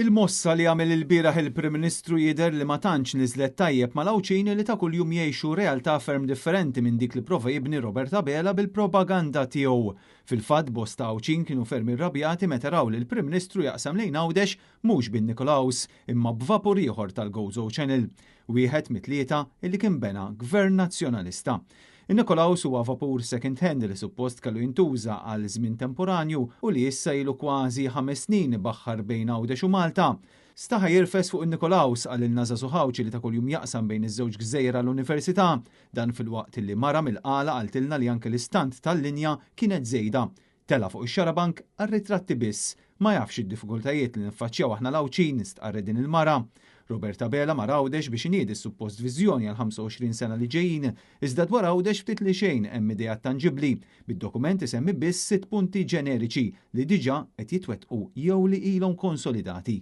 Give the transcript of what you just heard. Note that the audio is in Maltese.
Il-mossa li għamel il-bieraħ il-Prim Ministru jidher li ma tantx niżlet tajjeb mal-Awċin li ta' kuljum jgħixu realtà ferm differenti minn dik li prova jibni Robert Abela bil-propaganda tiegħu. Fil-fatt bosta Awċin kienu ferm irrabjati meta raw li l-Prim Ministru jaqsam lejn Għawdex mhux bin-Nikolaws imma b'vapur ieħor tal-Gozo Channel, wieħed mit-tlieta illi kien bena Gvern Nazzjonalista. Il-Nikolaws huwa vapur second hand li suppost kellu jintuża għal żmien temporanju u li issa ilu kważi 5 snin baħħar bejn Għawdex u Malta. Staħa jirfes fuq il-Nikolaws għal il-Naza Suħawċi li ta' kuljum jaqsam bejn iż-żewġ gżejjer għall-Università, dan fil-waqt li mara mill-qala qaltilna li anke l-istant tal-linja kienet żejda. Tela fuq ix-xarabank għar-ritratti biss, ma jafx id-diffikultajiet li niffaċċjaw aħna l-Awċin stqarret din il-mara. Robert Abela ma rawdex biex iniedi suppost viżjoni għal 25 sena li ġejjin, iżda dwar Għawdex ftit li xejn hemm idea tanġibbli. Bid-dokument isemmi biss 6 punti ġeneriċi li diġà qed jitwettqu jew li ilhom konsolidati.